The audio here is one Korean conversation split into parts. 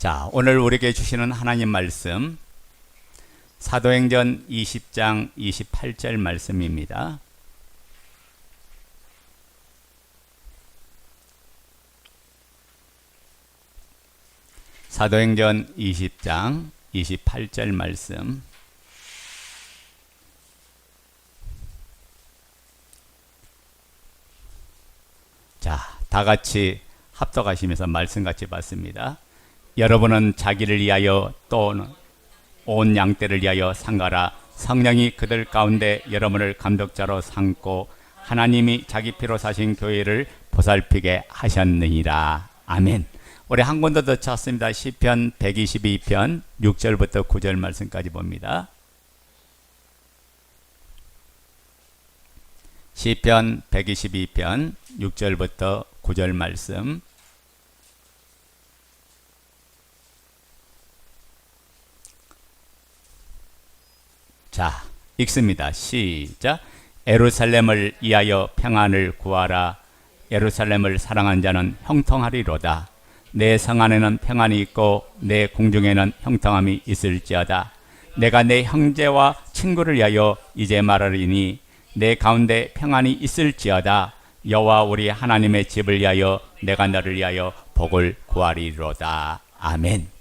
자, 오늘 우리에게 주시는 하나님 말씀 사도행전 20장 28절 말씀입니다. 사도행전 20장 28절 말씀. 자, 다 같이 합독하시면서 말씀 같이 받습니다. 여러분은 자기를 위하여 또는 온 양떼를 위하여 상가라. 성령이 그들 가운데 여러분을 감독자로 삼고 하나님이 자기 피로 사신 교회를 보살피게 하셨느니라. 아멘. 우리 한 권 더 찾습니다. 시편 122편 6절부터 9절 말씀까지 봅니다. 시편 122편 6절부터 9절 말씀. 자, 읽습니다. 시작. 예루살렘을 위하여 평안을 구하라. 예루살렘을 사랑한 자는 형통하리로다. 내 성 안에는 평안이 있고 내 궁중에는 형통함이 있을지어다. 내가 내 형제와 친구를 위하여 이제 말하리니 내 가운데 평안이 있을지어다. 여호와 우리 하나님의 집을 위하여 내가 너를 위하여 복을 구하리로다. 아멘.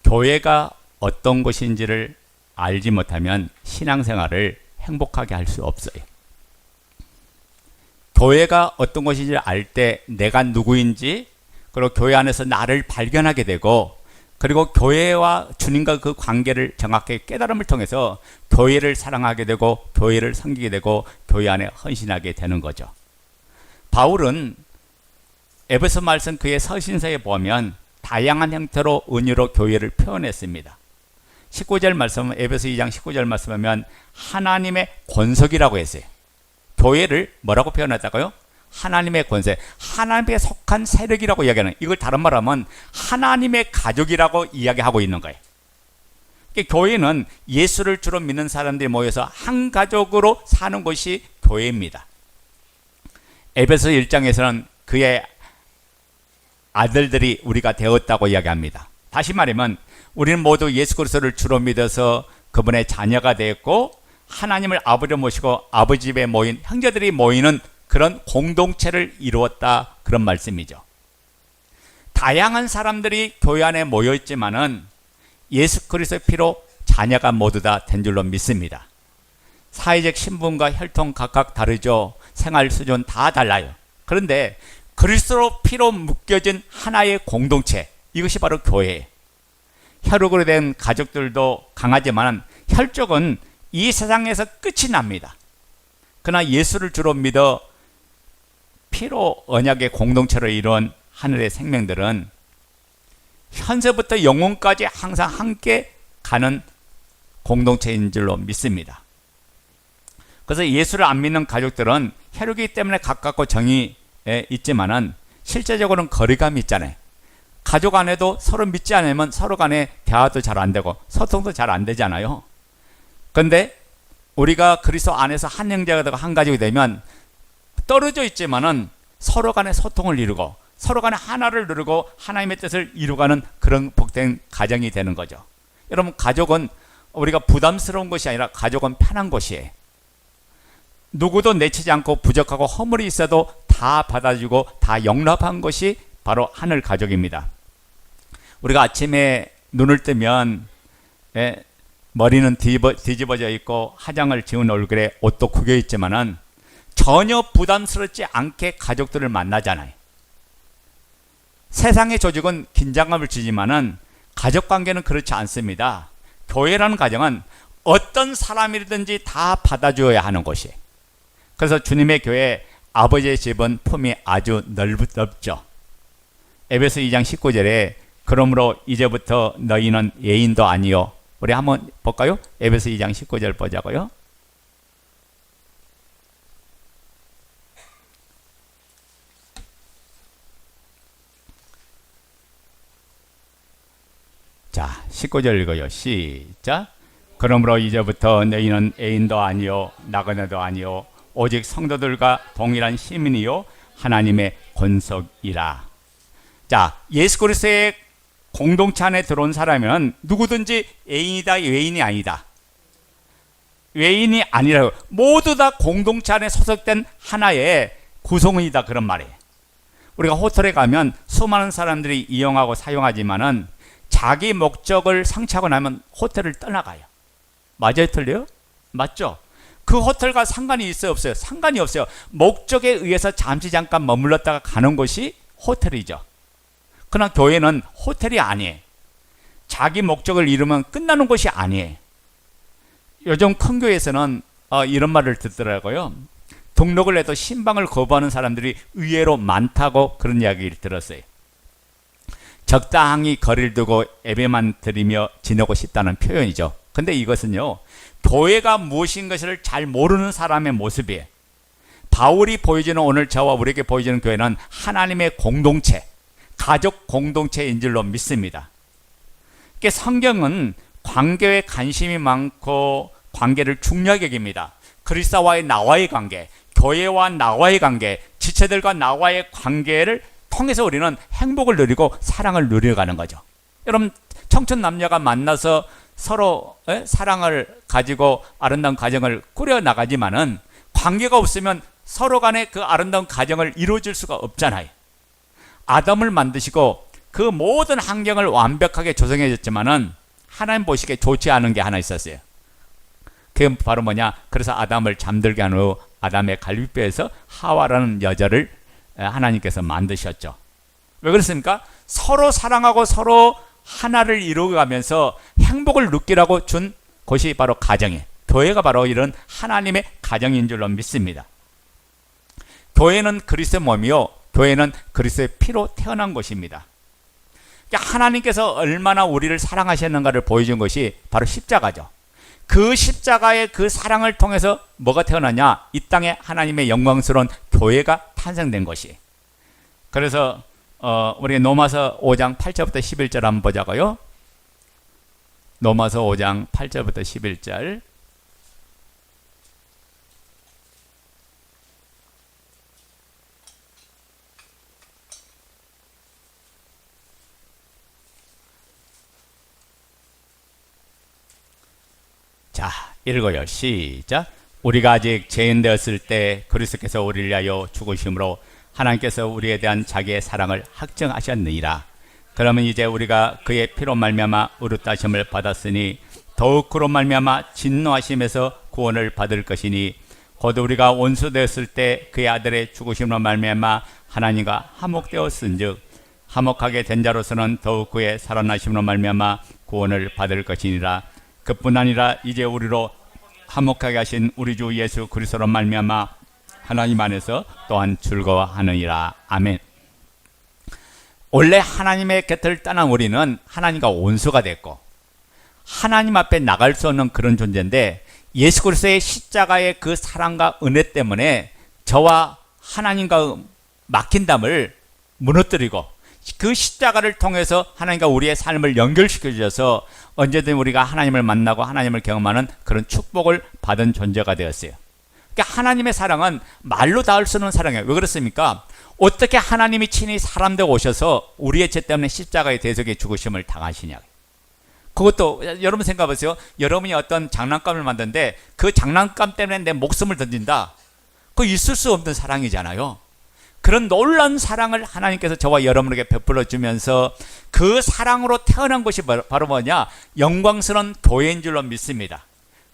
교회가 어떤 곳인지를 알지 못하면 신앙생활을 행복하게 할 수 없어요. 교회가 어떤 곳인지를 알 때 내가 누구인지, 그리고 교회 안에서 나를 발견하게 되고, 그리고 교회와 주님과 그 관계를 정확하게 깨달음을 통해서 교회를 사랑하게 되고 교회를 섬기게 되고 교회 안에 헌신하게 되는 거죠. 바울은 에베소 말씀 그의 서신서에 보면 다양한 형태로 은유로 교회를 표현했습니다. 19절 말씀, 에베소 2장 19절 말씀하면 하나님의 권속이라고 했어요. 교회를 뭐라고 표현했다고요? 하나님의 권세, 하나님께 속한 세력이라고 이야기하는, 이걸 다른 말로 하면 하나님의 가족이라고 이야기하고 있는 거예요. 그러니까 교회는 예수를 주로 믿는 사람들이 모여서 한 가족으로 사는 것이 교회입니다. 에베소 1장에서는 그의 아들들이 우리가 되었다고 이야기합니다. 다시 말하면 우리는 모두 예수 그리스도를 주로 믿어서 그분의 자녀가 되었고 하나님을 아버지로 모시고 아버지 집에 모인 형제들이 모이는 그런 공동체를 이루었다, 그런 말씀이죠. 다양한 사람들이 교회 안에 모여 있지만은 예수 그리스도의 피로 자녀가 모두 다 된 줄로 믿습니다. 사회적 신분과 혈통 각각 다르죠. 생활 수준 다 달라요. 그런데 그리스도 피로 묶여진 하나의 공동체, 이것이 바로 교회예요. 혈육으로 된 가족들도 강하지만 혈족은 이 세상에서 끝이 납니다. 그러나 예수를 주로 믿어 피로 언약의 공동체로 이루은 하늘의 생명들은 현세부터 영원까지 항상 함께 가는 공동체인 줄로 믿습니다. 그래서 예수를 안 믿는 가족들은 혈육이기 때문에 가깝고 정이 있지만은 실제적으로는 거리감이 있잖아요. 가족 안에도 서로 믿지 않으면 서로 간에 대화도 잘 안 되고 소통도 잘 안 되잖아요. 그런데 우리가 그리스도 안에서 한 형제가 되고 한 가족이 되면 떨어져 있지만은 서로 간에 소통을 이루고 서로 간에 하나를 누르고 하나님의 뜻을 이루가는 그런 복된 가정이 되는 거죠. 여러분, 가족은 우리가 부담스러운 것이 아니라 가족은 편한 것이에요. 누구도 내치지 않고 부족하고 허물이 있어도 다 받아주고 다 용납한 것이 바로 하늘 가족입니다. 우리가 아침에 눈을 뜨면 머리는 뒤집어져 있고 화장을 지운 얼굴에 옷도 구겨 있지만은 전혀 부담스럽지 않게 가족들을 만나잖아요. 세상의 조직은 긴장감을 주지만은 가족 관계는 그렇지 않습니다. 교회라는 가정은 어떤 사람이든지 다 받아줘야 하는 것이에요. 그래서 주님의 교회, 아버지의 집은 품이 아주 넓죠. 에베소 2장 19절에 그러므로 이제부터 너희는 예인도 아니요. 우리 한번 볼까요? 에베소 2장 19절 보자고요. 자, 19절 읽어요. 시작. 그러므로 이제부터 너희는 애인도 아니요 나그네도 아니요 오직 성도들과 동일한 시민이요 하나님의 권속이라. 자, 예수 그리스도의 공동체 안에 들어온 사람은 누구든지 애인이다, 외인이 아니다. 외인이 아니라고, 모두 다 공동체 안에 소속된 하나의 구성원이다, 그런 말이에요. 우리가 호텔에 가면 수많은 사람들이 이용하고 사용하지만은 자기 목적을 성취하고 나면 호텔을 떠나가요. 맞아요, 틀려요? 맞죠? 그 호텔과 상관이 있어요, 없어요? 상관이 없어요. 목적에 의해서 잠깐 머물렀다가 가는 곳이 호텔이죠. 그러나 교회는 호텔이 아니에요. 자기 목적을 이루면 끝나는 곳이 아니에요. 요즘 큰 교회에서는 이런 말을 듣더라고요. 등록을 해도 신방을 거부하는 사람들이 의외로 많다고 그런 이야기를 들었어요. 적당히 거리를 두고 예배만 드리며 지내고 싶다는 표현이죠. 근데 이것은요, 교회가 무엇인 것을 잘 모르는 사람의 모습이에요. 바울이 보여주는, 오늘 저와 우리에게 보여주는 교회는 하나님의 공동체, 가족 공동체인 줄로 믿습니다. 그러니까 성경은 관계에 관심이 많고 관계를 중요하게 여깁니다. 그리스도와의 나와의 관계, 교회와 나와의 관계, 지체들과 나와의 관계를 통해서 우리는 행복을 누리고 사랑을 누려가는 거죠. 여러분, 청춘 남녀가 만나서 서로 사랑을 가지고 아름다운 가정을 꾸려나가지만은 관계가 없으면 서로 간에 그 아름다운 가정을 이루어질 수가 없잖아요. 아담을 만드시고 그 모든 환경을 완벽하게 조성해 줬지만은 하나님 보시기에 좋지 않은 게 하나 있었어요. 그게 바로 뭐냐? 그래서 아담을 잠들게 한 후 아담의 갈비뼈에서 하와라는 여자를 하나님께서 만드셨죠. 왜 그렇습니까? 서로 사랑하고 서로 하나를 이루어가면서 행복을 느끼라고 준 곳이 바로 가정이에요. 교회가 바로 이런 하나님의 가정인 줄로 믿습니다. 교회는 그리스도의 몸이요, 교회는 그리스도의 피로 태어난 것입니다. 그러니까 하나님께서 얼마나 우리를 사랑하셨는가를 보여준 것이 바로 십자가죠. 그 십자가의 그 사랑을 통해서 뭐가 태어나냐? 이 땅에 하나님의 영광스러운 교회가 탄생된 것이. 그래서 우리 로마서 5장 8절부터 11절 한번 보자고요. 로마서 5장 8절부터 11절. 자, 읽어요. 시작. 우리가 아직 죄인 되었을 때 그리스도께서 우리를 위하여 죽으심으로 하나님께서 우리에 대한 자기의 사랑을 확증하셨느니라. 그러면 이제 우리가 그의 피로 말미암아 의롭다심을 받았으니 더욱 그로 말미암아 진노하심에서 구원을 받을 것이니, 곧 우리가 원수 되었을 때 그의 아들의 죽으심으로 말미암아 하나님과 화목되었은즉 화목하게 된 자로서는 더욱 그의 살아나심으로 말미암아 구원을 받을 것이니라. 그뿐 아니라 이제 우리로 화목하게 하신 우리 주 예수 그리스도로 말미암아 하나님 안에서 또한 즐거워하느니라. 아멘. 원래 하나님의 곁을 떠난 우리는 하나님과 원수가 됐고 하나님 앞에 나갈 수 없는 그런 존재인데, 예수 그리스도의 십자가의 그 사랑과 은혜 때문에 저와 하나님과 막힌 담을 무너뜨리고 그 십자가를 통해서 하나님과 우리의 삶을 연결시켜 주셔서 언제든 우리가 하나님을 만나고 하나님을 경험하는 그런 축복을 받은 존재가 되었어요. 그러니까 하나님의 사랑은 말로 닿을 수 없는 사랑이에요. 왜 그렇습니까? 어떻게 하나님이 친히 사람 되어 오셔서 우리의 죄 때문에 십자가의 대속의 죽으심을 당하시냐. 그것도 여러분 생각해 보세요. 여러분이 어떤 장난감을 만드는데 그 장난감 때문에 내 목숨을 던진다. 그거 있을 수 없는 사랑이잖아요. 그런 놀라운 사랑을 하나님께서 저와 여러분에게 베풀어 주면서 그 사랑으로 태어난 것이 바로 뭐냐? 영광스러운 교회인 줄로 믿습니다.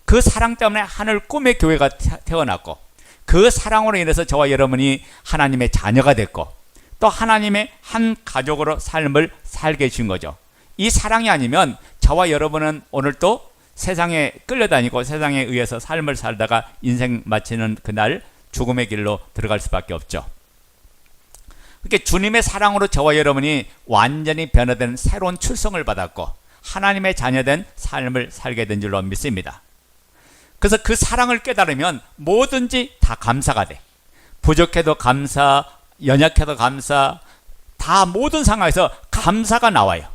그 사랑 때문에 하늘 꿈의 교회가 태어났고, 그 사랑으로 인해서 저와 여러분이 하나님의 자녀가 됐고, 또 하나님의 한 가족으로 삶을 살게 해준 거죠. 이 사랑이 아니면 저와 여러분은 오늘 또 세상에 끌려다니고 세상에 의해서 삶을 살다가 인생 마치는 그날 죽음의 길로 들어갈 수밖에 없죠. 그렇게 주님의 사랑으로 저와 여러분이 완전히 변화된 새로운 출생을 받았고 하나님의 자녀된 삶을 살게 된 줄로 믿습니다. 그래서 그 사랑을 깨달으면 뭐든지 다 감사가 돼. 부족해도 감사, 연약해도 감사, 다 모든 상황에서 감사가 나와요.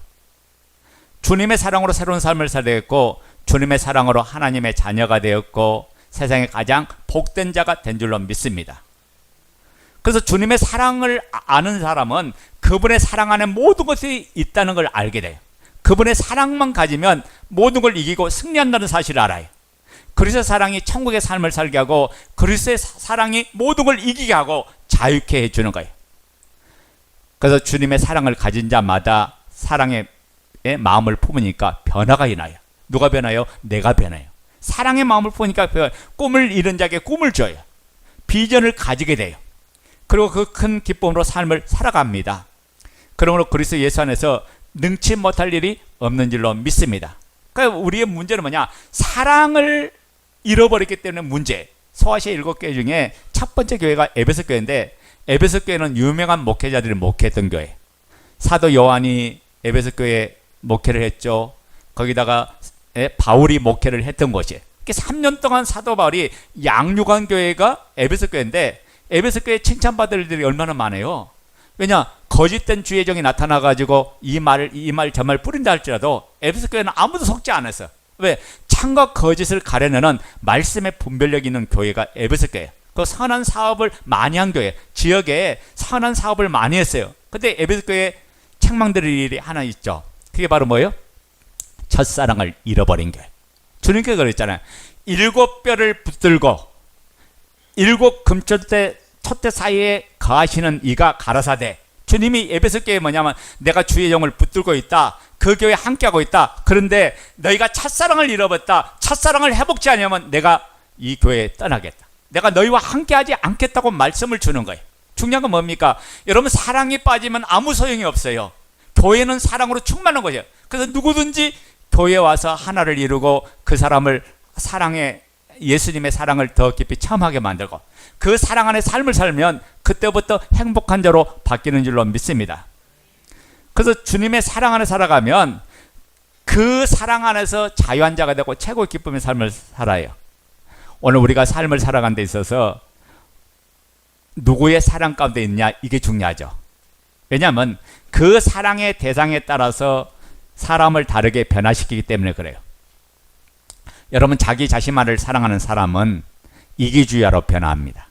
주님의 사랑으로 새로운 삶을 살게 됐고, 주님의 사랑으로 하나님의 자녀가 되었고, 세상에 가장 복된 자가 된 줄로 믿습니다. 그래서 주님의 사랑을 아는 사람은 그분의 사랑 안에 모든 것이 있다는 걸 알게 돼요. 그분의 사랑만 가지면 모든 걸 이기고 승리한다는 사실을 알아요. 그리스도의 사랑이 천국의 삶을 살게 하고 그리스도의 사랑이 모든 걸 이기게 하고 자유케 해주는 거예요. 그래서 주님의 사랑을 가진 자마다 사랑의 마음을 품으니까 변화가 일어나요. 누가 변화요? 내가 변해요. 사랑의 마음을 품으니까 꿈을 잃은 자에게 꿈을 줘요. 비전을 가지게 돼요. 그리고 그 큰 기쁨으로 삶을 살아갑니다. 그러므로 그리스도 예수 안에서 능치 못할 일이 없는 줄로 믿습니다. 그러니까 우리의 문제는 뭐냐? 사랑을 잃어버렸기 때문에 문제. 소아시아 7교회 중에 첫 번째 교회가 에베소 교회인데 에베소 교회는 유명한 목회자들이 목회했던 교회. 사도 요한이 에베소 교회에 목회를 했죠. 거기다가 바울이 목회를 했던 곳이에요. 3년 동안 사도 바울이 양육한 교회가 에베소 교회인데 에베소 교회에 칭찬받을 일들이 얼마나 많아요. 왜냐? 거짓된 주의 종이 나타나가지고 이 말 저 말 뿌린다 할지라도 에베소 교회는 아무도 속지 않았어. 왜? 참과 거짓을 가려내는 말씀의 분별력 있는 교회가 에베소 교회예요. 그 선한 사업을 많이 한 교회, 지역에 선한 사업을 많이 했어요. 근데 에베소 교회에 책망드릴 일이 하나 있죠. 그게 바로 뭐예요? 첫사랑을 잃어버린 교회. 주님께서 그랬잖아요. 7뼈를 붙들고 7 금초대 촛대 사이에 거하시는 이가 가라사대. 주님이 에베소 교회에 뭐냐면 내가 주의 영을 붙들고 있다. 그 교회에 함께하고 있다. 그런데 너희가 첫사랑을 잃어버렸다. 첫사랑을 회복지 않으면 내가 이 교회에 떠나겠다. 내가 너희와 함께하지 않겠다고 말씀을 주는 거예요. 중요한 건 뭡니까? 여러분 사랑이 빠지면 아무 소용이 없어요. 교회는 사랑으로 충만한 거예요. 그래서 누구든지 교회에 와서 하나를 이루고 그 사람을 사랑에 예수님의 사랑을 더 깊이 체험하게 만들고 그 사랑 안에 삶을 살면 그때부터 행복한 자로 바뀌는 줄로 믿습니다. 그래서 주님의 사랑 안에 살아가면 그 사랑 안에서 자유한 자가 되고 최고의 기쁨의 삶을 살아요. 오늘 우리가 삶을 살아가는 데 있어서 누구의 사랑 가운데 있냐 이게 중요하죠. 왜냐하면 그 사랑의 대상에 따라서 사람을 다르게 변화시키기 때문에 그래요. 여러분 자기 자신만을 사랑하는 사람은 이기주의자로 변화합니다.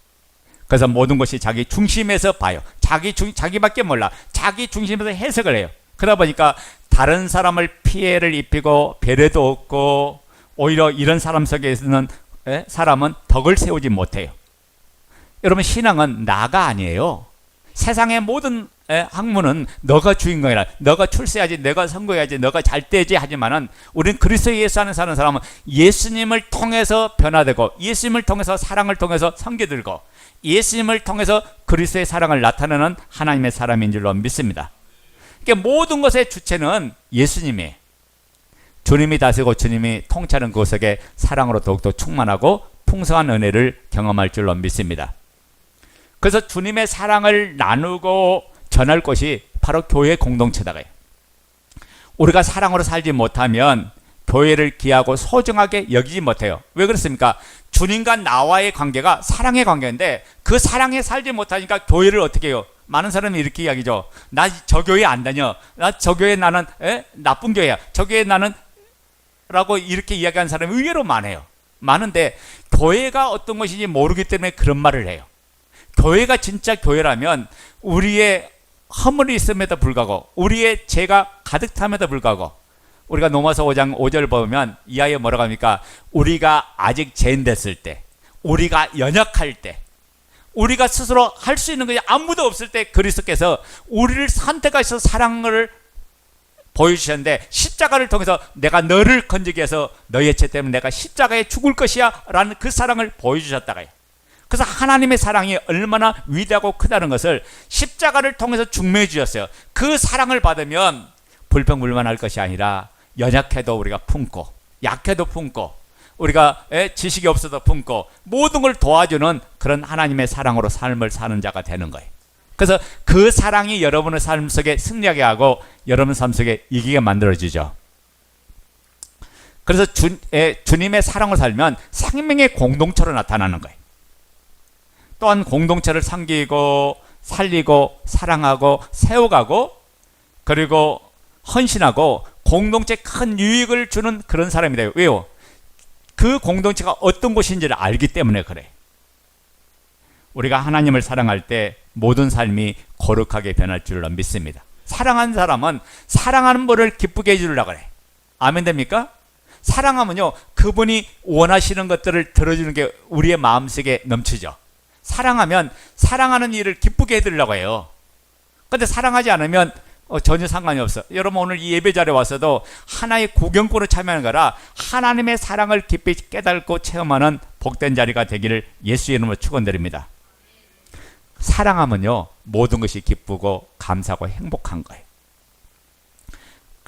그래서 모든 것이 자기 중심에서 봐요. 자기밖에 몰라. 자기 중심에서 해석을 해요. 그러다 보니까 다른 사람을 피해를 입히고 배려도 없고 오히려 이런 사람 속에서는 사람은 덕을 세우지 못해요. 여러분 신앙은 나가 아니에요. 세상의 모든 학문은 너가 주인공이라, 너가 출세해야지, 너가 선거해야지, 너가 잘 되지 하지만은 우리는 그리스도 예수 안에 사는 사람은 예수님을 통해서 변화되고 예수님을 통해서 사랑을 통해서 섬겨들고 예수님을 통해서 그리스도의 사랑을 나타내는 하나님의 사람인 줄로 믿습니다. 그러니까 모든 것의 주체는 예수님이에요. 주님이 다스리고 주님이 통치하는 그곳에 사랑으로 더욱더 충만하고 풍성한 은혜를 경험할 줄로 믿습니다. 그래서 주님의 사랑을 나누고 전할 것이 바로 교회 공동체다가요. 우리가 사랑으로 살지 못하면 교회를 귀하고 소중하게 여기지 못해요. 왜 그렇습니까? 주님과 나와의 관계가 사랑의 관계인데 그 사랑에 살지 못하니까 교회를 어떻게 해요? 많은 사람이 이렇게 이야기죠. 나 저 교회 안 다녀. 나 저 교회 나는 나쁜 교회야. 저 교회 나는 라고 이렇게 이야기하는 사람이 의외로 많아요. 많은데 교회가 어떤 것인지 모르기 때문에 그런 말을 해요. 교회가 진짜 교회라면 우리의 허물이 있음에도 불구하고 우리의 죄가 가득 탐에도 불구하고 우리가 로마서 5장 5절 보면 이하에 뭐라고 합니까? 우리가 아직 죄인 됐을 때, 우리가 연약할 때, 우리가 스스로 할 수 있는 것이 아무도 없을 때 그리스도께서 우리를 선택하셔서 사랑을 보여주셨는데 십자가를 통해서 내가 너를 건지기 위해서 너의 죄 때문에 내가 십자가에 죽을 것이야 라는 그 사랑을 보여주셨다가요. 그래서 하나님의 사랑이 얼마나 위대하고 크다는 것을 십자가를 통해서 증명해 주셨어요. 그 사랑을 받으면 불평불만할 것이 아니라 연약해도 우리가 품고 약해도 품고 우리가 지식이 없어도 품고 모든 걸 도와주는 그런 하나님의 사랑으로 삶을 사는 자가 되는 거예요. 그래서 그 사랑이 여러분의 삶 속에 승리하게 하고 여러분 삶 속에 이기게 만들어지죠. 그래서 주님의 사랑을 살면 생명의 공동체로 나타나는 거예요. 또한 공동체를 섬기고 살리고 사랑하고 세워가고 그리고 헌신하고 공동체 큰 유익을 주는 그런 사람이 돼요. 왜요? 그 공동체가 어떤 곳인지를 알기 때문에 그래. 우리가 하나님을 사랑할 때 모든 삶이 거룩하게 변할 줄로 믿습니다. 사랑하는 사람은 사랑하는 분을 기쁘게 해주려고 그래. 아멘 됩니까? 사랑하면요, 그분이 원하시는 것들을 들어주는 게 우리의 마음속에 넘치죠. 사랑하면 사랑하는 일을 기쁘게 해드리려고 해요. 근데 사랑하지 않으면 전혀 상관이 없어. 여러분 오늘 이 예배 자리에 와서도 하나의 구경꾼으로 참여하는 거라 하나님의 사랑을 깊이 깨닫고 체험하는 복된 자리가 되기를 예수의 이름으로 축원드립니다. 사랑하면요, 모든 것이 기쁘고 감사하고 행복한 거예요.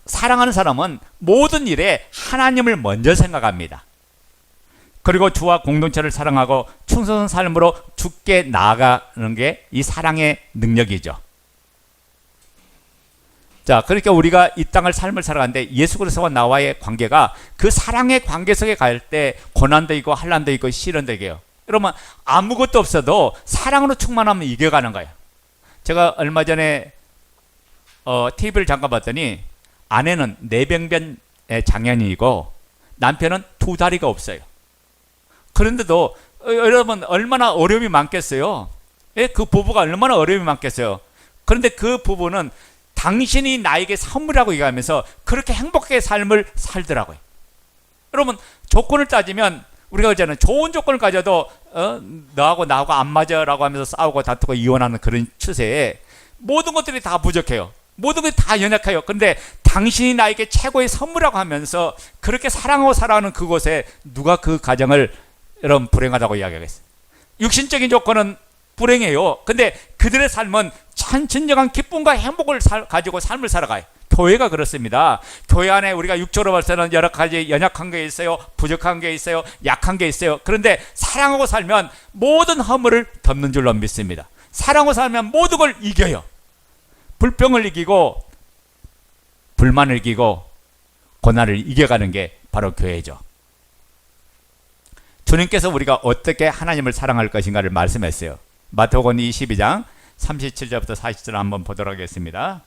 사랑하는 사람은 모든 일에 하나님을 먼저 생각합니다. 그리고 주와 공동체를 사랑하고 충성한 삶으로 주께 나아가는 게 이 사랑의 능력이죠. 자, 그러니까 우리가 이 땅을 삶을 살아가는데 예수 그리스도와 나와의 관계가 그 사랑의 관계 속에 갈 때 고난도 있고 환난도 있고 시련도 있고요. 여러분 아무것도 없어도 사랑으로 충만하면 이겨가는 거예요. 제가 얼마 전에 TV를 잠깐 봤더니 아내는 뇌병변 장애인이고 남편은 두 다리가 없어요. 그런데도 여러분 얼마나 어려움이 많겠어요. 그 부부가 얼마나 어려움이 많겠어요. 그런데 그 부부는 당신이 나에게 선물이라고 얘기하면서 그렇게 행복하게 삶을 살더라고요. 여러분 조건을 따지면 우리가 그러잖아요. 좋은 조건을 가져도 너하고 나하고 안 맞아라고 하면서 싸우고 다투고 이혼하는 그런 추세에 모든 것들이 다 부족해요. 모든 것이 다 연약해요. 그런데 당신이 나에게 최고의 선물이라고 하면서 그렇게 사랑하고 살아가는 그곳에 누가 그 가정을 여러분 불행하다고 이야기하겠어요? 육신적인 조건은 불행해요. 근데 그들의 삶은 참 진정한 기쁨과 행복을 가지고 삶을 살아가요. 교회가 그렇습니다. 교회 안에 우리가 육적으로 볼 때는 여러 가지 연약한 게 있어요. 부족한 게 있어요. 약한 게 있어요. 그런데 사랑하고 살면 모든 허물을 덮는 줄로 믿습니다. 사랑하고 살면 모든 걸 이겨요. 불평을 이기고 불만을 이기고 고난을 이겨가는 게 바로 교회죠. 주님께서 우리가 어떻게 하나님을 사랑할 것인가를 말씀했어요. 마태복음 22장 37절부터 40절 한번 보도록 하겠습니다.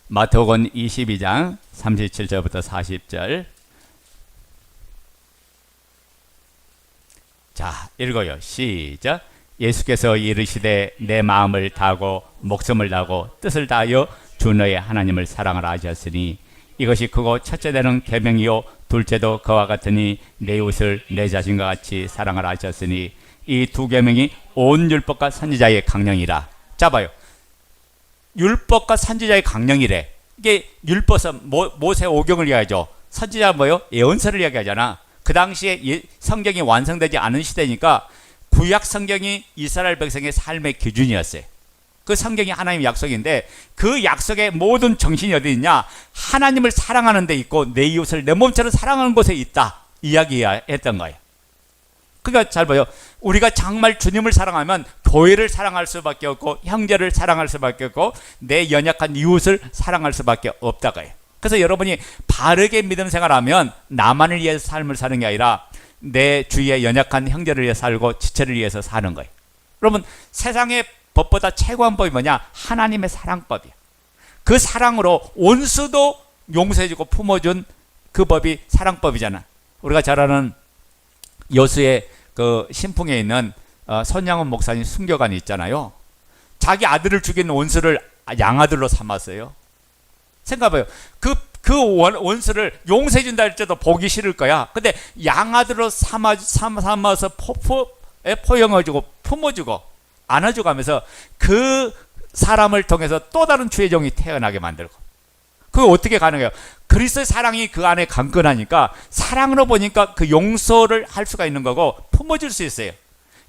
마태복음 22장 37절부터 40절. 자, 읽어요. 시작. 예수께서 이르시되 내 마음을 다하고 목숨을 다하고 뜻을 다하여 주 너의 하나님을 사랑하라 하셨으니 이것이 크고 첫째 되는 계명이요 둘째도 그와 같으니 내 이웃을 내 자신과 같이 사랑하라 하셨으니 이 두 계명이 온 율법과 선지자의 강령이라. 자 봐요. 율법과 선지자의 강령이래. 이게 율법은 모세 오경을 이야기하죠. 선지자 뭐요? 예언서를 이야기하잖아. 그 당시에 성경이 완성되지 않은 시대니까 구약 성경이 이스라엘 백성의 삶의 기준이었어요. 그 성경이 하나님의 약속인데 그 약속의 모든 정신이 어디 있냐? 하나님을 사랑하는 데 있고 내 이웃을 내 몸처럼 사랑하는 곳에 있다. 이야기했던 거예요. 그러니까 잘 봐요. 우리가 정말 주님을 사랑하면 교회를 사랑할 수밖에 없고 형제를 사랑할 수밖에 없고 내 연약한 이웃을 사랑할 수밖에 없다고요. 그래서 여러분이 바르게 믿음 생활하면 나만을 위해서 삶을 사는 게 아니라 내 주위의 연약한 형제를 위해 살고 지체를 위해서 사는 거예요. 여러분 세상의 법보다 최고한 법이 뭐냐? 하나님의 사랑법이야. 그 사랑으로 원수도 용서해주고 품어준 그 법이 사랑법이잖아. 우리가 잘 아는 여수의 그 신풍에 있는 손양원 목사님 순교관이 있잖아요. 자기 아들을 죽인 원수를 양아들로 삼았어요. 생각해봐요. 그 원수를 용서해준다 할지도 보기 싫을 거야. 근데 양아들로 삼아서 포용해주고 품어주고 안아주고 하면서 그 사람을 통해서 또 다른 주의 종이 태어나게 만들고. 그게 어떻게 가능해요? 그리스도의 사랑이 그 안에 강건하니까 사랑으로 보니까 그 용서를 할 수가 있는 거고 품어줄 수 있어요.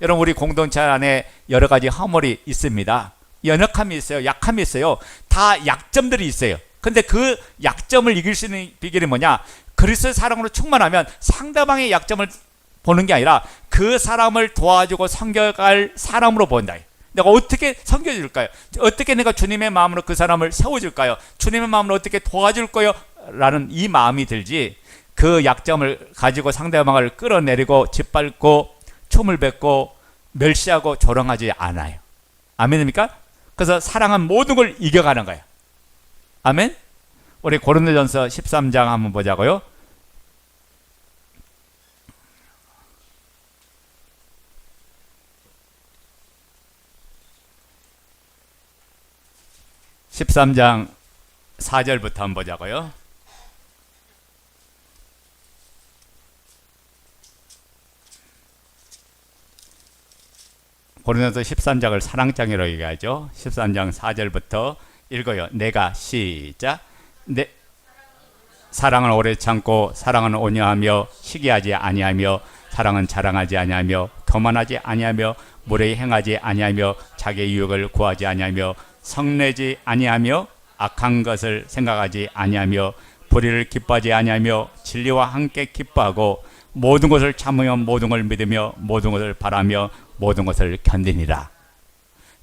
여러분 우리 공동체 안에 여러 가지 허물이 있습니다. 연약함이 있어요. 약함이 있어요. 다 약점들이 있어요. 근데 그 약점을 이길 수 있는 비결이 뭐냐? 그리스도의 사랑으로 충만하면 상대방의 약점을 보는 게 아니라 그 사람을 도와주고 섬겨갈 사람으로 본다. 내가 어떻게 섬겨줄까요? 어떻게 내가 주님의 마음으로 그 사람을 세워줄까요? 주님의 마음으로 어떻게 도와줄까요? 라는 이 마음이 들지 그 약점을 가지고 상대방을 끌어내리고 짓밟고 춤을 뱉고 멸시하고 조롱하지 않아요. 아멘입니까? 그래서 사랑은 모든 걸 이겨가는 거예요. 아멘? 우리 고린도전서 13장 한번 보자고요. (13장) 4절부터 한번 보자고요. 고린도서 13장을 사랑장이라고 얘기하죠. 13장 4절부터 읽어요. 내가 시작. 사랑은 오래 참고 사랑은 온유하며 시기하지 아니하며 사랑은 자랑하지 아니하며 교만하지 아니하며 무례히 행하지 아니하며 자기의 유익을 구하지 아니하며 성내지 아니하며 악한 것을 생각하지 아니하며 불의를 기뻐하지 아니하며 진리와 함께 기뻐하고 모든 것을 참으며 모든 걸 믿으며 모든 것을 바라며 모든 것을 견디니라.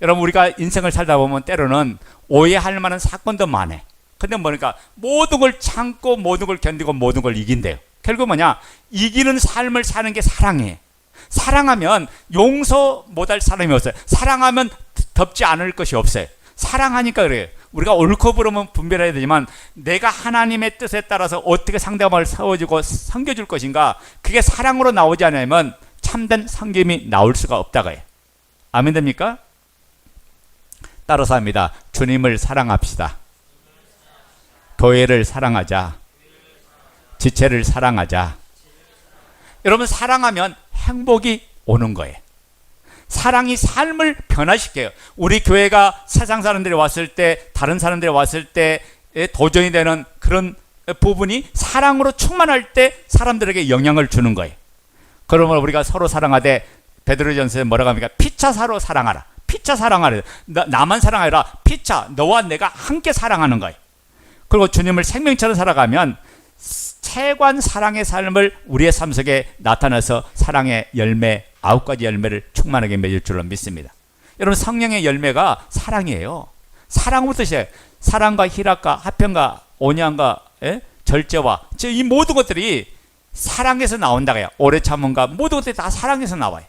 여러분, 우리가 인생을 살다 보면 때로는 오해할 만한 사건도 많아. 근데 뭐니까 모든 걸 참고 모든 걸 견디고 모든 걸 이긴대요. 결국 뭐냐? 이기는 삶을 사는 게 사랑이에요. 사랑하면 용서 못할 사람이 없어요. 사랑하면 덮지 않을 것이 없어요. 사랑하니까 그래요. 우리가 옳고 그름은 분별해야 되지만 내가 하나님의 뜻에 따라서 어떻게 상대방을 세워주고 섬겨줄 것인가, 그게 사랑으로 나오지 않으면 참된 섬김이 나올 수가 없다고 해요. 아멘 됩니까? 따라서 합니다. 주님을 사랑합시다. 교회를 사랑하자. 지체를 사랑하자. 여러분, 사랑하면 행복이 오는 거예요. 사랑이 삶을 변화시켜요. 우리 교회가 세상 사람들이 왔을 때, 다른 사람들이 왔을 때 도전이 되는 그런 부분이 사랑으로 충만할 때 사람들에게 영향을 주는 거예요. 그러면 우리가 서로 사랑하되, 베드로전서에 뭐라고 합니까? 피차 서로 사랑하라. 피차 사랑하라. 나만 사랑하라. 피차, 너와 내가 함께 사랑하는 거예요. 그리고 주님을 생명처럼 살아가면 채관 사랑의 삶을 우리의 삶 속에 나타내서 사랑의 열매, 9가지 열매를 충만하게 맺을 줄로 믿습니다. 여러분, 성령의 열매가 사랑이에요. 사랑부터 시작해요. 사랑과 희락과 화평과 온유함과 절제와 이 모든 것들이 사랑에서 나온다고요. 오래 참음과 모든 것들이 다 사랑에서 나와요.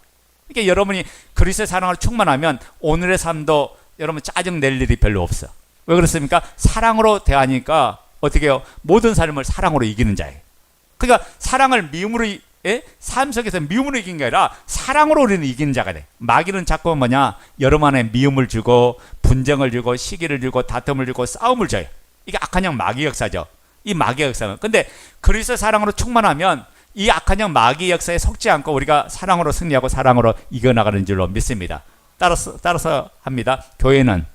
그러니까 여러분이 그리스도의 사랑으로 충만하면 오늘의 삶도 여러분 짜증 낼 일이 별로 없어. 왜 그렇습니까? 사랑으로 대하니까 어떻게 해요? 모든 삶을 사랑으로 이기는 자예요. 그러니까 사랑을 미움으로, 삶 속에서 미움으로 이긴 게 아니라 사랑으로 우리는 이기는 자가 돼. 마귀는 자꾸 뭐냐? 여러분 안에 미움을 주고 분쟁을 주고 시기를 주고 다툼을 주고 싸움을 줘요. 이게 악한 영 마귀 역사죠. 이 마귀 역사는. 근데 그리스도 사랑으로 충만하면 이 악한 영 마귀 역사에 속지 않고 우리가 사랑으로 승리하고 사랑으로 이겨나가는 줄로 믿습니다. 따라서 합니다. 교회는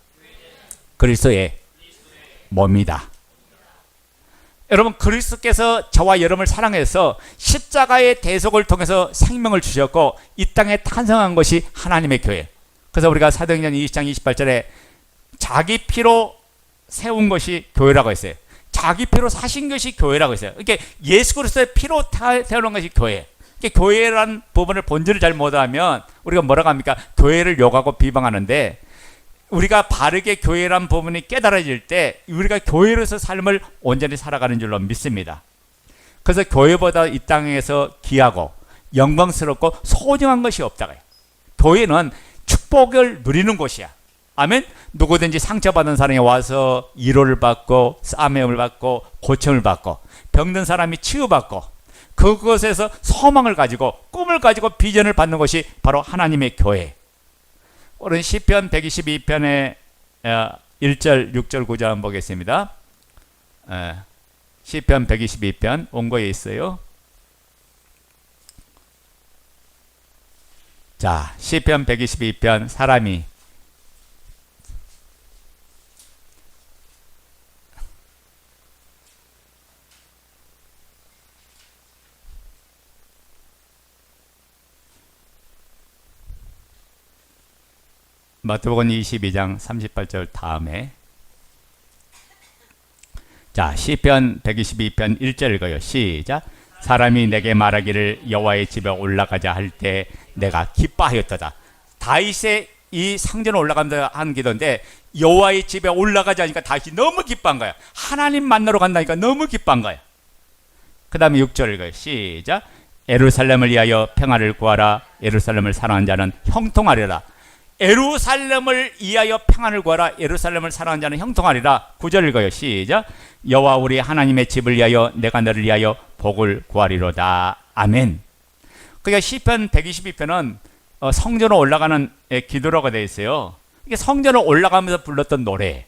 그리스도의 몸이다. 여러분, 그리스도께서 저와 여러분을 사랑해서 십자가의 대속을 통해서 생명을 주셨고 이 땅에 탄생한 것이 하나님의 교회. 그래서 우리가 사도행전 20장 28절에 자기 피로 세운 것이 교회라고 했어요. 자기 피로 사신 것이 교회라고 했어요. 그러니까 예수 그리스도의 피로 세우는 것이 교회. 그러니까 교회라는 부분을 본질을 잘 못하면 우리가 뭐라고 합니까? 교회를 욕하고 비방하는데, 우리가 바르게 교회란 부분이 깨달아질 때 우리가 교회로서 삶을 온전히 살아가는 줄로 믿습니다. 그래서 교회보다 이 땅에서 귀하고 영광스럽고 소중한 것이 없다고요. 교회는 축복을 누리는 곳이야. 아멘. 누구든지 상처받은 사람이 와서 위로를 받고 싸매움을 받고 고침을 받고 병든 사람이 치유받고 그것에서 소망을 가지고 꿈을 가지고 비전을 받는 것이 바로 하나님의 교회. 오늘 시편 122편의 1절, 6절, 9절 한번 보겠습니다. 시편 122편 원고에 있어요. 자, 시편 122편 사람이 마태복음 22장 38절 다음에, 자, 시편 122편 1절 읽어요. 시작. 사람이 내게 말하기를 여호와의 집에 올라가자 할 때 내가 기뻐하였도다. 다윗의 이 성전에 올라간다 하는 기도인데 여호와의 집에 올라가자 하니까 다윗이 너무 기뻐한 거야. 하나님 만나러 간다니까 너무 기뻐한 거야. 그 다음에 6절 읽어요. 시작. 예루살렘을 위하여 평화를 구하라. 예루살렘을 사랑하는 자는 형통하리라. 예루살렘을 위하여 평안을 구하라. 예루살렘을 사랑하는 자는 형통하리라. 9절 읽어요. 시작. 여호와 우리 하나님의 집을 위하여 내가 너를 위하여 복을 구하리로다. 아멘. 그러니까 시편 122편은 성전으로 올라가는 기도라고 되어 있어요. 이게 성전을 올라가면서 불렀던 노래.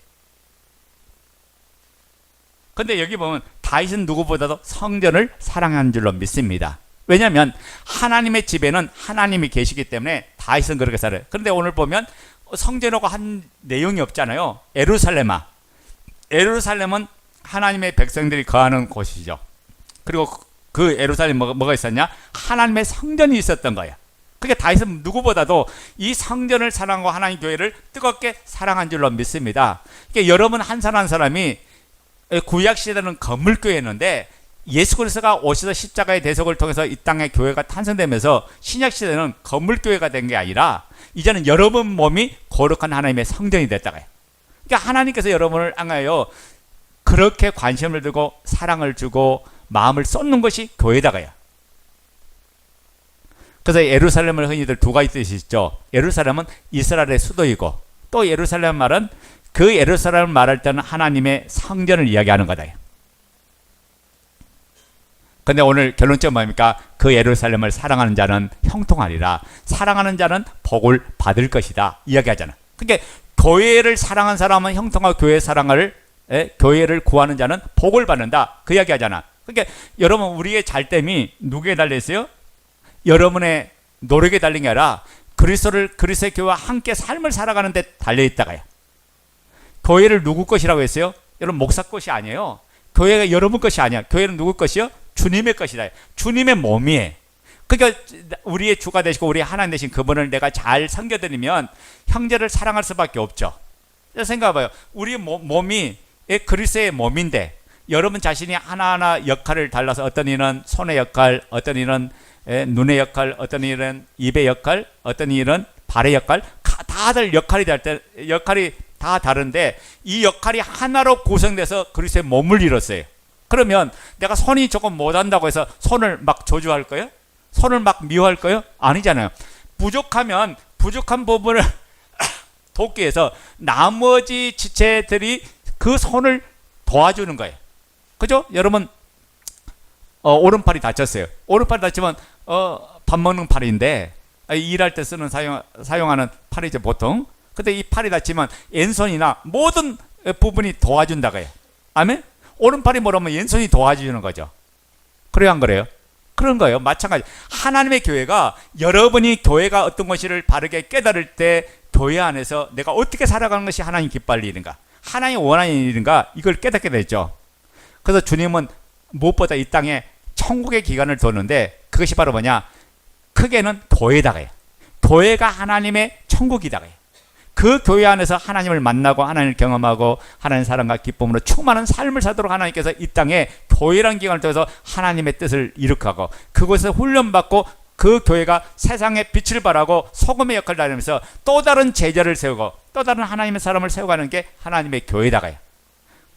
근데 여기 보면 다윗은 누구보다도 성전을 사랑하는 줄로 믿습니다. 왜냐하면 하나님의 집에는 하나님이 계시기 때문에 다윗은 그렇게 살아요. 그런데 오늘 보면 성전하고 한 내용이 없잖아요. 예루살렘아. 예루살렘은 하나님의 백성들이 거하는 곳이죠. 그리고 그 예루살렘 뭐가 있었냐? 하나님의 성전이 있었던 거야. 그러니까 다윗은 누구보다도 이 성전을 사랑하고 하나님 교회를 뜨겁게 사랑한 줄로 믿습니다. 그러니까 여러분 한 사람 한 사람이 구약 시대는 건물교회였는데 예수 그리스도가 오셔서 십자가의 대속을 통해서 이 땅에 교회가 탄생되면서 신약 시대는 건물교회가 된 게 아니라 이제는 여러분 몸이 거룩한 하나님의 성전이 됐다고요. 그러니까 하나님께서 여러분을 향하여 그렇게 관심을 두고 사랑을 주고 마음을 쏟는 것이 교회다가요. 그래서 예루살렘을 흔히들 두 가지 뜻이 있죠. 예루살렘은 이스라엘의 수도이고 또 예루살렘 말은 그 예루살렘을 말할 때는 하나님의 성전을 이야기하는 거다. 근데 오늘 결론적으로 뭡니까? 그 예루살렘을 사랑하는 자는 형통하리라. 사랑하는 자는 복을 받을 것이다. 이야기하잖아. 그러니까 교회를 사랑하는 사람은 형통하고 교회를 구하는 자는 복을 받는다. 그 이야기하잖아. 그러니까 여러분 우리의 잘됨이 누구에 달려있어요? 여러분의 노력에 달린 게 아니라 그리스도의 교회와 함께 삶을 살아가는 데 달려있다가요. 교회를 누구 것이라고 했어요? 여러분 목사 것이 아니에요. 교회가 여러분 것이 아니야. 교회는 누구 것이요? 주님의 것이다. 주님의 몸이에요. 그러니까 우리의 주가 되시고 우리 하나님 되신 그분을 내가 잘 섬겨드리면 형제를 사랑할 수밖에 없죠. 생각해봐요. 우리 몸이 그리스도의 몸인데 여러분 자신이 하나하나 역할을 달라서 어떤 이는 손의 역할, 어떤 이는 눈의 역할, 어떤 이는 입의 역할, 어떤 이는 발의 역할, 다들 역할이 다 다른데 이 역할이 하나로 구성돼서 그리스도의 몸을 이뤘어요. 그러면 내가 손이 조금 못한다고 해서 손을 막 저주할 거예요? 손을 막 미워할 거예요? 아니잖아요. 부족하면 부족한 부분을 돕기 위해서 나머지 지체들이 그 손을 도와주는 거예요. 그죠? 여러분 오른팔이 다쳤어요. 오른팔이 다치면 밥 먹는 팔인데 일할 때 사용하는 팔이죠 보통. 근데 이 팔이 다치면 왼손이나 모든 부분이 도와준다고 해요. 아멘? 오른팔이 뭐라면 왼손이 도와주는 거죠. 그래요 안 그래요? 그런 거예요. 마찬가지. 하나님의 교회가 여러분이 교회가 어떤 것을 바르게 깨달을 때 교회 안에서 내가 어떻게 살아가는 것이 하나님 기뻐할 일인가, 하나님 원하는 일인가, 이걸 깨닫게 되죠. 그래서 주님은 무엇보다 이 땅에 천국의 기간을 뒀는데 그것이 바로 뭐냐? 크게는 교회다가요. 교회가 하나님의 천국이다가요. 그 교회 안에서 하나님을 만나고 하나님을 경험하고 하나님의 사랑과 기쁨으로 충만한 삶을 살도록 하나님께서 이 땅에 교회라는 기관을 통해서 하나님의 뜻을 이룩하고 그곳에서 훈련받고 그 교회가 세상에 빛을 발하고 소금의 역할을 다니면서 또 다른 제자를 세우고 또 다른 하나님의 사람을 세워가는 게 하나님의 교회다가요.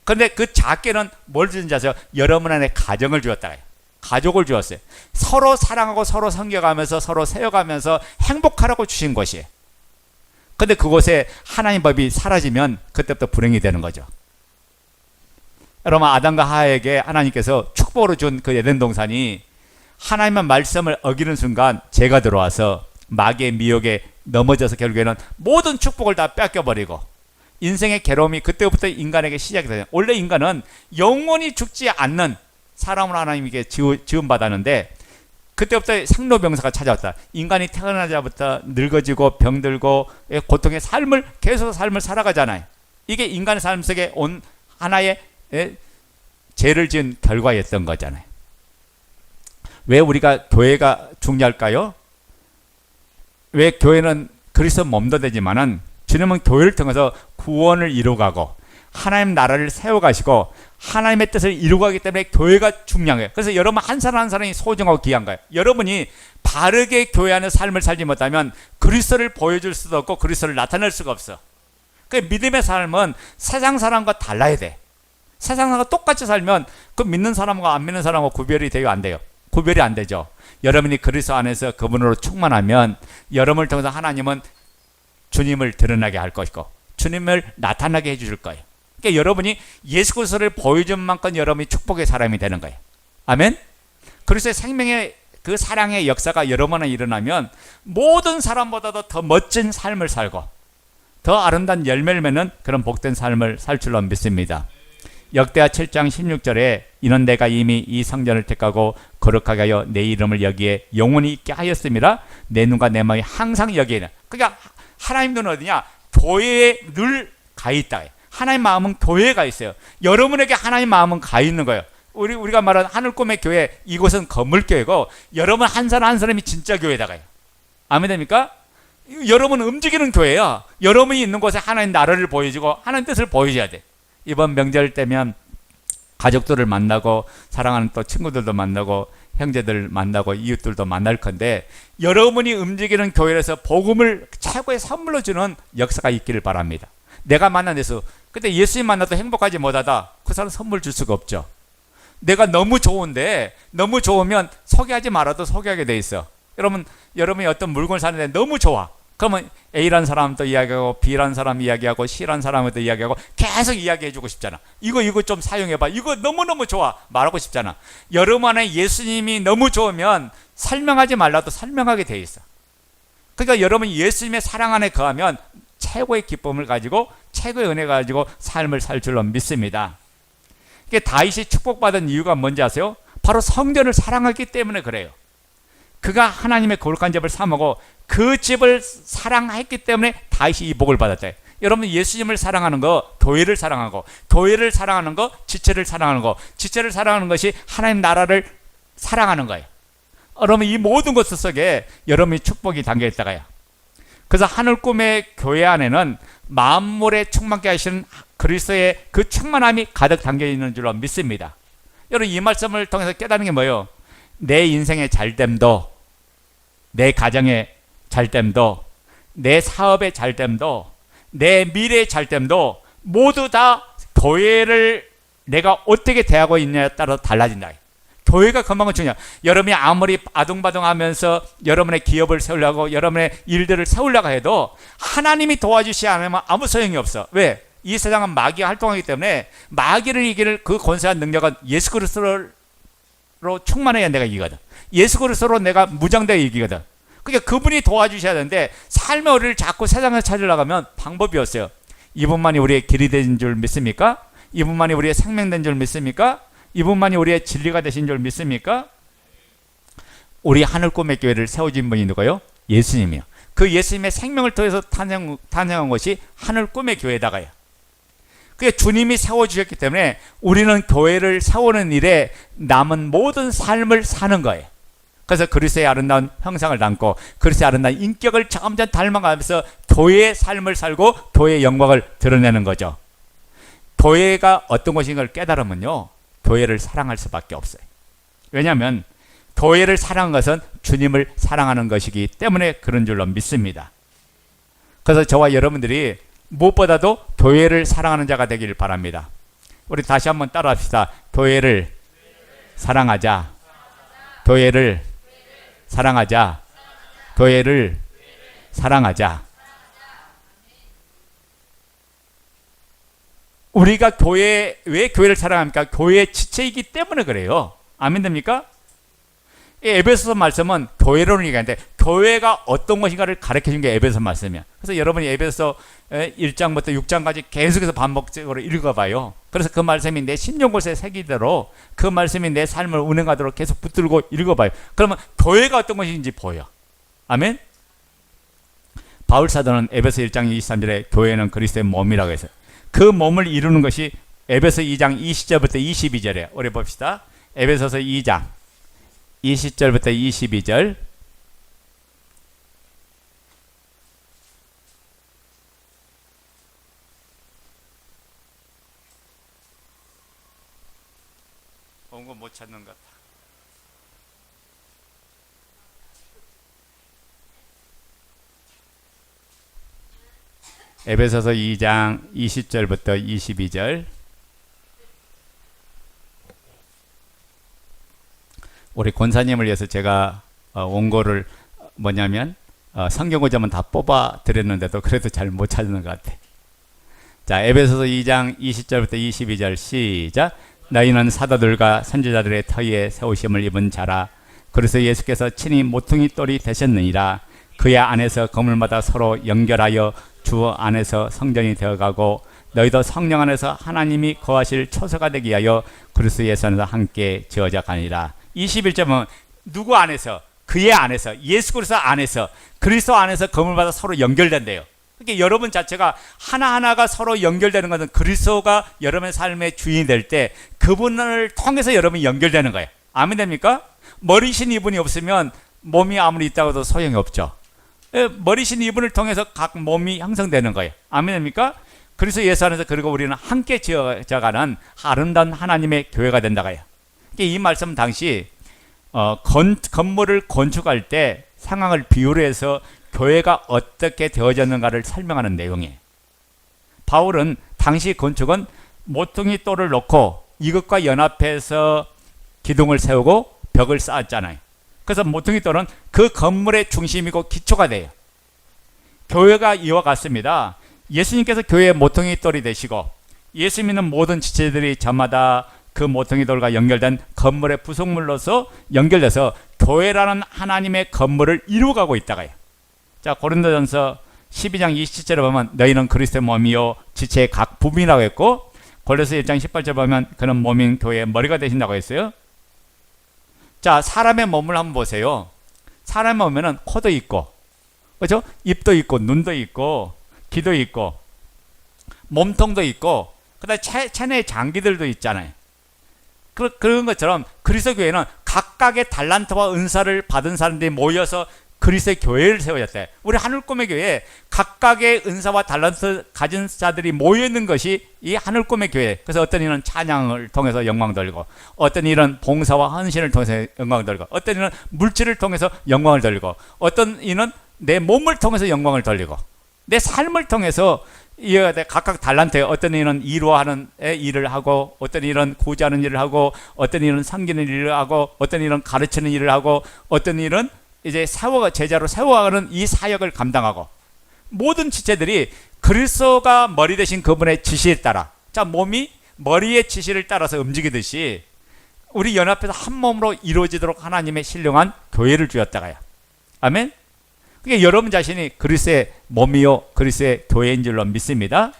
그런데 그 작게는 뭘 주는 자세요? 여러분 안에 가정을 주었다가요. 가족을 주었어요. 서로 사랑하고 서로 섬겨가면서 서로 세워가면서 행복하라고 주신 것이에요. 근데 그곳에 하나님 법이 사라지면 그때부터 불행이 되는 거죠. 여러분 아담과 하와에게 하나님께서 축복으로 준 그 에덴 동산이 하나님의 말씀을 어기는 순간 죄가 들어와서 마귀의 미혹에 넘어져서 결국에는 모든 축복을 다 뺏겨버리고 인생의 괴로움이 그때부터 인간에게 시작이 돼요. 원래 인간은 영원히 죽지 않는 사람으로 하나님께 지음받았는데 그때부터 생로병사가 찾아왔다. 인간이 태어나자부터 늙어지고 병들고 고통의 삶을 계속 삶을 살아가잖아요. 이게 인간의 삶 속에 온 하나의 죄를 지은 결과였던 거잖아요. 왜 우리가 교회가 중요할까요? 왜 교회는 그리스도 몸도 되지만은 주님은 교회를 통해서 구원을 이루어가고 하나님 나라를 세워가시고 하나님의 뜻을 이루어가기 때문에 교회가 중요한 거예요. 그래서 여러분 한 사람 한 사람이 소중하고 귀한 거예요. 여러분이 바르게 교회 안에 삶을 살지 못하면 그리스도를 보여줄 수도 없고 그리스도를 나타낼 수가 없어. 그 믿음의 삶은 세상 사람과 달라야 돼. 세상 사람과 똑같이 살면 그 믿는 사람과 안 믿는 사람과 구별이 돼요, 안 돼요? 구별이 안 되죠. 여러분이 그리스도 안에서 그분으로 충만하면 여러분을 통해서 하나님은 주님을 드러나게 할 것이고 주님을 나타나게 해주실 거예요. 그러니까 여러분이 예수 그리스도를 보여준 만큼 여러분이 축복의 사람이 되는 거예요. 아멘. 그리스도의 생명의 그 사랑의 역사가 여러분 안에 일어나면 모든 사람보다도 더 멋진 삶을 살고 더 아름다운 열매를 맺는 그런 복된 삶을 살 줄로 믿습니다. 역대하 7장 16절에 이는 내가 이미 이 성전을 택하고 거룩하게 하여 내 이름을 여기에 영원히 있게 하였습니다. 내 눈과 내 마음이 항상 여기에 있는. 그러니까 하나님 눈은 어디냐? 교회에 늘 가 있다. 하나님 마음은 교회에 가 있어요. 여러분에게 하나님 마음은 가 있는 거예요. 우리가 말하는 하늘 꿈의 교회, 이곳은 건물 교회고 여러분 한 사람 한 사람이 진짜 교회다가요. 아멘 됩니까? 여러분 움직이는 교회야. 여러분이 있는 곳에 하나님 나라를 보여주고 하나님 뜻을 보여줘야 돼. 이번 명절 때면 가족들을 만나고 사랑하는 또 친구들도 만나고 형제들 만나고 이웃들도 만날 건데 여러분이 움직이는 교회에서 복음을 최고의 선물로 주는 역사가 있기를 바랍니다. 내가 만난 데서 근데 예수님 만나도 행복하지 못하다. 그 사람 선물 줄 수가 없죠. 내가 너무 좋은데 너무 좋으면 소개하지 말아도 소개하게 돼 있어. 여러분이 어떤 물건을 사는데 너무 좋아. 그러면 A라는 사람도 이야기하고 B라는 사람 이야기하고 C라는 사람도 이야기하고 계속 이야기해주고 싶잖아. 이거 좀 사용해봐. 이거 너무너무 좋아. 말하고 싶잖아. 여러분 안에 예수님이 너무 좋으면 설명하지 말라도 설명하게 돼 있어. 그러니까 여러분이 예수님의 사랑 안에 거하면 최고의 기쁨을 가지고 최고의 은혜 가지고 삶을 살 줄로 믿습니다. 이게 다윗이 축복받은 이유가 뭔지 아세요? 바로 성전을 사랑하기 때문에 그래요. 그가 하나님의 거룩한 집을 삼고 그 집을 사랑했기 때문에 다윗이 이 복을 받았다. 여러분 예수님을 사랑하는 거 교회를 사랑하고 교회를 사랑하는 거 지체를 사랑하는 거 지체를 사랑하는 것이 하나님 나라를 사랑하는 거예요. 여러분 이 모든 것 속에 여러분이 축복이 담겨 있다가요. 그래서 하늘 꿈의 교회 안에는 만물에 충만케 하시는 그리스도의 그 충만함이 가득 담겨 있는 줄로 믿습니다. 여러분 이 말씀을 통해서 깨닫는 게 뭐예요? 내 인생의 잘됨도 내 가정의 잘됨도 내 사업의 잘됨도 내 미래의 잘됨도 모두 다 교회를 내가 어떻게 대하고 있냐에 따라 달라진다. 교회가 그만큼 중요해요. 여러분이 아무리 아둥바둥하면서 여러분의 기업을 세우려고 여러분의 일들을 세우려고 해도 하나님이 도와주시지 않으면 아무 소용이 없어. 왜? 이 세상은 마귀가 활동하기 때문에 마귀를 이길 그 권세한 능력은 예수 그리스도로 충만해야 내가 이기거든. 예수 그리스도로 내가 무장되게 이기거든. 그러니까 그분이 도와주셔야 되는데 삶의 어리를 자꾸 세상에서 찾으려고 하면 방법이 없어요. 이분만이 우리의 길이 된 줄 믿습니까? 이분만이 우리의 생명 된 줄 믿습니까? 이분만이 우리의 진리가 되신 줄 믿습니까? 우리 하늘 꿈의 교회를 세워진 분이 누구요? 예수님이요. 그 예수님의 생명을 통해서 탄생한 것이 하늘 꿈의 교회다가요. 그게 주님이 세워주셨기 때문에 우리는 교회를 세우는 일에 남은 모든 삶을 사는 거예요. 그래서 그리스도의 아름다운 형상을 담고 그리스도의 아름다운 인격을 점점 닮아가면서 교회의 삶을 살고 교회의 영광을 드러내는 거죠. 교회가 어떤 것인가를 깨달으면요, 교회를 사랑할 수밖에 없어요. 왜냐하면 교회를 사랑하는 것은 주님을 사랑하는 것이기 때문에 그런 줄로 믿습니다. 그래서 저와 여러분들이 무엇보다도 교회를 사랑하는 자가 되길 바랍니다. 우리 다시 한번 따라합시다. 교회를 사랑하자. 교회를 사랑하자. 교회를 사랑하자. 우리가 왜 교회를 사랑합니까? 교회의 지체이기 때문에 그래요. 아멘 됩니까? 에베소서 말씀은 교회론을 얘기하는데 교회가 어떤 것인가를 가르쳐준 게 에베소서 말씀이야. 그래서 여러분이 에베소서 1장부터 6장까지 계속해서 반복적으로 읽어봐요. 그래서 그 말씀이 내 심령골수에 새기도록 그 말씀이 내 삶을 운행하도록 계속 붙들고 읽어봐요. 그러면 교회가 어떤 것인지 보여. 아멘? 바울사도는 에베소 1장 23절에 교회는 그리스도의 몸이라고 했어요. 그 몸을 이루는 것이 에베소 2장 20절부터 22절이에요. 우리 봅시다. 에베소서 2장 20절부터 22절. 온 거 못 찾는 것 같아. 에베소서 2장 20절부터 22절. 우리 권사님을 위해서 제가 온 거를 뭐냐면 성경구절만 다 뽑아 드렸는데도 그래도 잘 못 찾는 것 같아. 자, 에베소서 2장 20절부터 22절 시작. 너희는 사도들과 선지자들의 터위에 세우심을 입은 자라. 그래서 예수께서 친히 모퉁이 돌이 되셨느니라. 그의 안에서 건물마다 서로 연결하여 주 안에서 성전이 되어가고 너희도 성령 안에서 하나님이 거하실 처소가 되기 위하여 그리스도 예수 안에서 함께 지어져 가니라. 21절은 누구 안에서? 그의 안에서, 예수 그리스도 안에서, 그리스도 안에서 건물마다 서로 연결된대요. 그러니까 여러분 자체가 하나하나가 서로 연결되는 것은 그리스도가 여러분의 삶의 주인이 될 때 그분을 통해서 여러분이 연결되는 거예요. 아멘 됩니까? 머리신 이분이 없으면 몸이 아무리 있다고 해도 소용이 없죠. 머리신 이분을 통해서 각 몸이 형성되는 거예요. 아멘 됩니까? 그래서 예수 안에서 그리고 우리는 함께 지어가는 아름다운 하나님의 교회가 된다고요. 이 말씀 당시 건물을 건축할 때 상황을 비유로 해서 교회가 어떻게 되어졌는가를 설명하는 내용이에요. 바울은 당시 건축은 모퉁이 돌을 놓고 이것과 연합해서 기둥을 세우고 벽을 쌓았잖아요. 그래서 모퉁이 돌은 그 건물의 중심이고 기초가 돼요. 교회가 이와 같습니다. 예수님께서 교회의 모퉁이 돌이 되시고 예수 믿는 모든 지체들이 저마다 그 모퉁이 돌과 연결된 건물의 부속물로서 연결돼서 교회라는 하나님의 건물을 이루어가고 있다가요. 자, 고린도전서 12장 27절에 보면 너희는 그리스도의 몸이요 지체의 각 부분이라고 했고, 골로새 1장 18절에 보면 그는 몸인 교회의 머리가 되신다고 했어요. 자, 사람의 몸을 한번 보세요. 사람의 몸에는 코도 있고, 그렇죠? 입도 있고, 눈도 있고, 귀도 있고, 몸통도 있고, 그다음에 체내의 장기들도 있잖아요. 그런 것처럼 그리스도 교회는 각각의 달란트와 은사를 받은 사람들이 모여서 그리스도의 교회를 세워졌대. 우리 하늘꿈의 교회에 각각의 은사와 달란트 가진 자들이 모여있는 것이 이 하늘꿈의 교회. 그래서 어떤 이는 찬양을 통해서 영광 돌리고, 어떤 이는 봉사와 헌신을 통해서 영광을 돌리고, 어떤 이는 물질을 통해서 영광을 돌리고, 어떤 이는 내 몸을 통해서 영광을 돌리고, 내 삶을 통해서 각각 달란트에 어떤 이는 이루하는 일을 하고, 어떤 이는 구제하는 일을 하고, 어떤 이는 섬기는 일을 하고, 어떤 이는 가르치는 일을 하고, 어떤 이는 이제 제자로 세워가는 이 사역을 감당하고, 모든 지체들이 그리스도가 머리 되신 그분의 지시에 따라, 자, 몸이 머리의 지시를 따라서 움직이듯이 우리 연합해서 한 몸으로 이루어지도록 하나님의 신령한 교회를 주었다가요. 아멘. 그러니까 여러분 자신이 그리스도의 몸이요 그리스도의 교회인 줄로 믿습니다.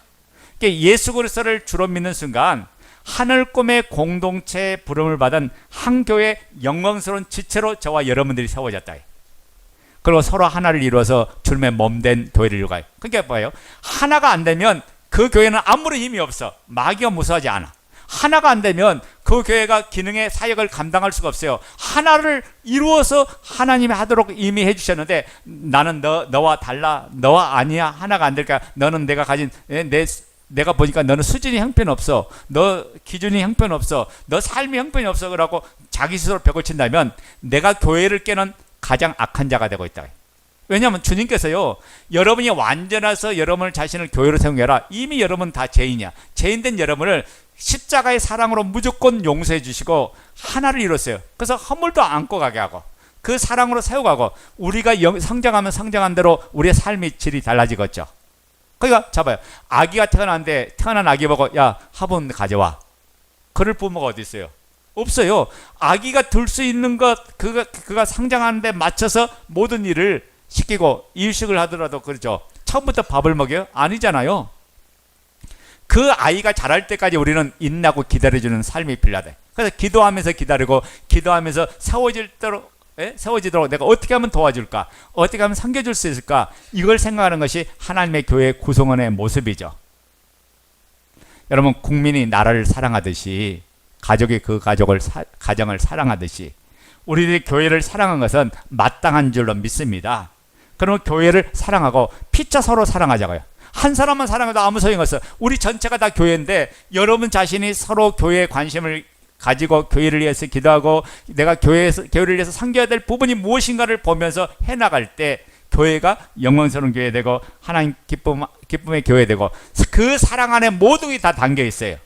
그러니까 예수 그리스도를 주로 믿는 순간 하늘꿈의 공동체의 부름을 받은 한 교회의 영광스러운 지체로 저와 여러분들이 세워졌다. 그리고 서로 하나를 이루어서 주님의 몸된 교회를 이루어가요. 그러니까 뭐예요? 하나가 안 되면 그 교회는 아무런 힘이 없어. 마귀가 무서워하지 않아. 하나가 안 되면 그 교회가 기능의 사역을 감당할 수가 없어요. 하나를 이루어서 하나님이 하도록 이미 해주셨는데, 나는 너와 달라, 너와 아니야, 하나가 안 될까? 너는 내가 가진 내가 보니까 너는 수준이 형편없어, 너 기준이 형편없어, 너 삶이 형편이 없어, 그러고 자기 스스로 벽을 친다면 내가 교회를 깨는 가장 악한 자가 되고 있다. 왜냐하면 주님께서요, 여러분이 완전해서 여러분을 자신을 교회로 세운 게 아니라 이미 여러분 다 죄인이야. 죄인된 여러분을 십자가의 사랑으로 무조건 용서해 주시고 하나를 이뤘어요. 그래서 허물도 안고 가게 하고 그 사랑으로 세워가고, 우리가 성장하면 성장한 대로 우리의 삶의 질이 달라지겠죠. 그러니까 잡아요. 아기가 태어났는데 태어난 아기 보고 야, 화분 가져와. 그럴 부모가 어디 있어요? 없어요. 아기가 들 수 있는 것, 그가 성장하는 데 맞춰서 모든 일을 시키고, 이유식을 하더라도 그렇죠. 처음부터 밥을 먹여요? 아니잖아요. 그 아이가 자랄 때까지 우리는 인내하고 기다려주는 삶이 필요하다. 그래서 기도하면서 기다리고, 기도하면서 세워지도록 내가 어떻게 하면 도와줄까? 어떻게 하면 섬겨줄 수 있을까? 이걸 생각하는 것이 하나님의 교회 구성원의 모습이죠. 여러분, 국민이 나라를 사랑하듯이, 가족이 그 가정을 사랑하듯이, 우리들이 교회를 사랑한 것은 마땅한 줄로 믿습니다. 그러면 교회를 사랑하고 피차 서로 사랑하자고요. 한 사람만 사랑해도 아무 소용이 없어. 우리 전체가 다 교회인데 여러분 자신이 서로 교회에 관심을 가지고 교회를 위해서 기도하고, 내가 교회를 위해서 섬겨야 될 부분이 무엇인가를 보면서 해나갈 때 교회가 영광스러운 교회 되고 하나님 기쁨의 교회 되고, 그 사랑 안에 모든 게 다 담겨 있어요.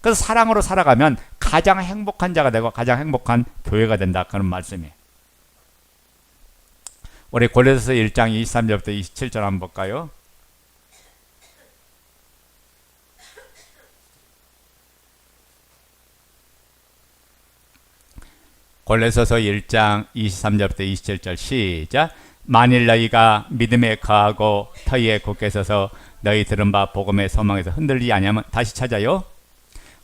그래서 사랑으로 살아가면 가장 행복한 자가 되고 가장 행복한 교회가 된다, 그런 말씀이에요. 우리 골로새서 1장 23절부터 27절 한번 볼까요? 골로새서 1장 23절부터 27절 시작. 만일 너희가 믿음에 거하고 터위에 굳게 서서 너희 들은 바 복음의 소망에서 흔들리지 아니하면, 다시 찾아요.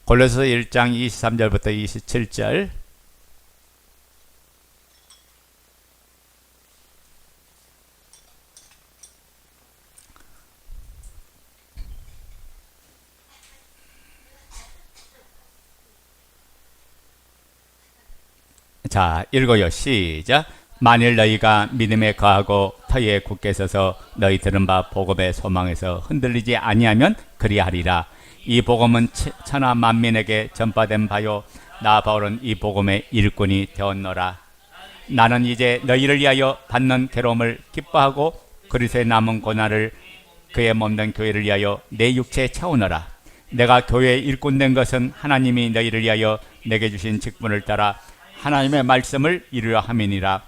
골로새서 1장 23절부터 27절. 자, 읽어요. 시작. 만일 너희가 믿음에 거하고 터위에 굳게 서서 너희 들은 바 복음의 소망에서 흔들리지 아니하면 그리하리라. 이 복음은 천하 만민에게 전파된 바요, 나 바울은 이 복음의 일꾼이 되었노라. 나는 이제 너희를 위하여 받는 괴로움을 기뻐하고 그리스도의 남은 고난을 그의 몸된 교회를 위하여 내 육체에 채우노라. 내가 교회의 일꾼 된 것은 하나님이 너희를 위하여 내게 주신 직분을 따라 하나님의 말씀을 이루려 함이니라.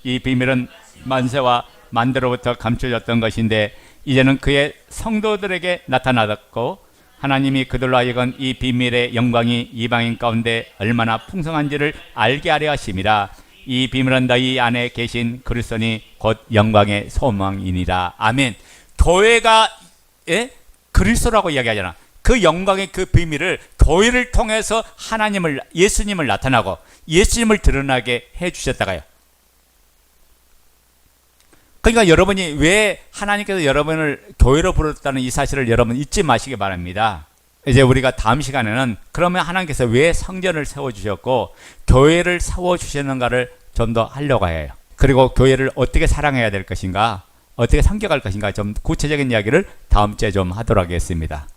이 비밀은 만세와 만대로부터 감춰졌던 것인데 이제는 그의 성도들에게 나타났고, 하나님이 그들로 하여금 이 비밀의 영광이 이방인 가운데 얼마나 풍성한지를 알게 하려 하심이라. 이 비밀은 너희 안에 계신 그리스도니 곧 영광의 소망이니라. 아멘. 교회가 그리스도라고 이야기하잖아. 그 영광의 그 비밀을 교회를 통해서 하나님을, 예수님을 나타나고 예수님을 드러나게 해주셨다가요. 그러니까 여러분이 왜 하나님께서 여러분을 교회로 부르셨다는 이 사실을 여러분 잊지 마시기 바랍니다. 이제 우리가 다음 시간에는 그러면 하나님께서 왜 성전을 세워주셨고 교회를 세워주셨는가를 좀 더 하려고 해요. 그리고 교회를 어떻게 사랑해야 될 것인가, 어떻게 섬겨갈 것인가, 좀 구체적인 이야기를 다음 주에 좀 하도록 하겠습니다.